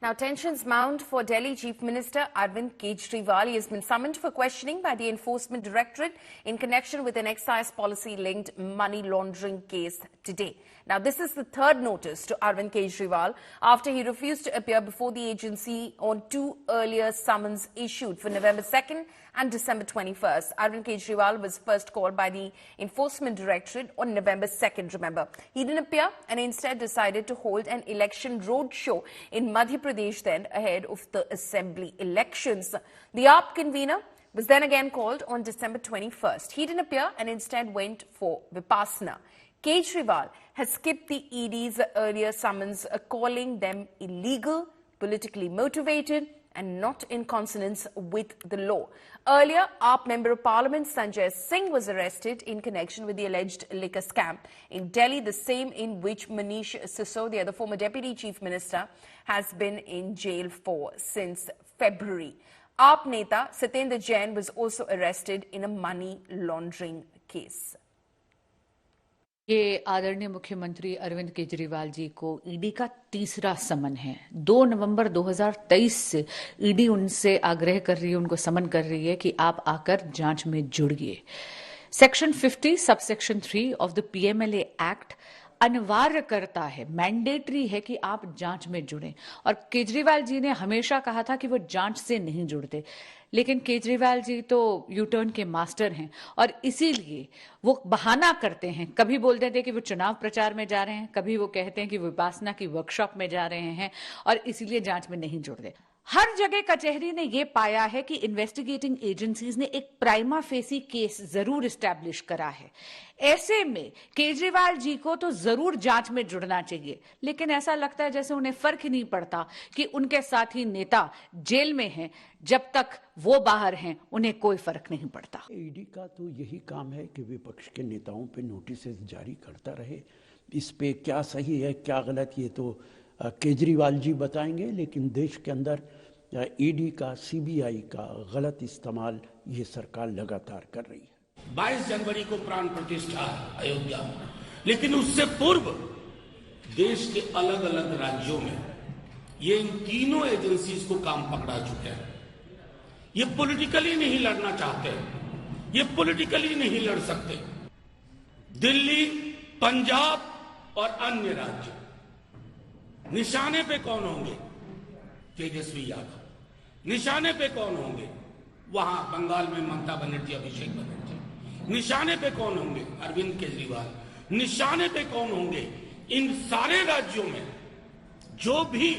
Now, tensions mount for Delhi Chief Minister Arvind Kejriwal. He has been summoned for questioning by the Enforcement Directorate in connection with an excise policy-linked money laundering case today. Now, this is the third notice to Arvind Kejriwal after he refused to appear before the agency on two earlier summons issued for November 2nd and December 21st. Arvind Kejriwal was first called by the Enforcement Directorate on November 2nd, remember. He didn't appear and instead decided to hold an election roadshow in Madhya Pradesh then ahead of the assembly elections. The AAP convener was then again called on December 21st. He didn't appear and instead went for Vipassana. Kejriwal has skipped the ED's earlier summons, calling them illegal, politically motivated and not in consonance with the law. Earlier, AAP Member of Parliament Sanjay Singh was arrested in connection with the alleged liquor scam in Delhi, the same in which Manish Sisodia, the former Deputy Chief Minister, has been in jail for since February. AAP Neta Satendra Jain was also arrested in a money laundering case. ये आदरणीय मुख्यमंत्री अरविंद केजरीवाल जी को ED का तीसरा समन है। 2 नवंबर 2023 से ED उनसे आग्रह कर रही है, उनको समन कर रही है कि आप आकर जांच में जुड़िए। Section 50 subsection 3 of the PMLA act अनिवार्य करता है, मैंडेटरी है कि आप जांच में जुड़ें। और केजरीवाल जी ने हमेशा कहा था कि वो जांच से नहीं जुड़ते, लेकिन केजरीवाल जी तो यू टर्न के मास्टर हैं और इसीलिए वो बहाना करते हैं। कभी बोलते थे कि वो चुनाव प्रचार में जा रहे हैं, कभी वो कहते हैं कि विपासना की वर्कशॉप में जा रहे हैं और इसीलिए जांच में नहीं जुड़ते। हर जगह कचहरी ने यह पाया है कि इन्वेस्टिगेटिंग एजेंसीज ने एक प्राइमा फेसी केस जरूर एस्टैब्लिश करा है। ऐसे में केजरीवाल जी को तो जरूर जांच में जुड़ना चाहिए, लेकिन ऐसा लगता है जैसे उन्हें फर्क ही नहीं पड़ता कि उनके साथी नेता जेल में हैं, जब तक वो बाहर हैं उन्हें कोई फर्क नहीं पड़ता। ईडी का तो यही काम है कि विपक्ष के नेताओं पे नोटिस जारी करता रहे। इस पे क्या सही है क्या गलत ये तो केजरीवाल जी बताएंगे, लेकिन देश के अंदर ईडी का, सीबीआई का गलत इस्तेमाल ये सरकार लगातार कर रही है। 22 जनवरी को प्राण प्रतिष्ठा अयोध्या में, लेकिन उससे पूर्व देश के अलग अलग राज्यों में ये इन तीनों एजेंसीज को काम पकड़ा चुके हैं। ये पॉलिटिकली नहीं लड़ना चाहते, ये पॉलिटिकली नहीं लड़ सकते। दिल्ली, पंजाब और अन्य राज्य निशाने पे कौन होंगे? तेजस्वी यादव। निशाने पे कौन होंगे? वहां बंगाल में ममता बनर्जी, अभिषेक बनर्जी। निशाने पे कौन होंगे? अरविंद केजरीवाल। निशाने पे कौन होंगे? इन सारे राज्यों में जो भी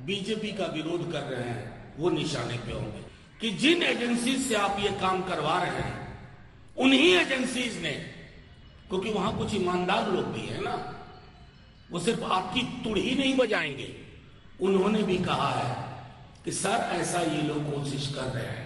बीजेपी का विरोध कर रहे हैं वो निशाने पे होंगे कि जिन एजेंसीज से आप ये काम करवा रहे हैं उन्हीं एजेंसीज ने, क्योंकि वहां कुछ ईमानदार लोग भी है ना, वो सिर्फ आपकी तुड़ ही नहीं बजाएंगे। उन्होंने भी कहा है कि सर ऐसा ये लोग कोशिश कर रहे हैं,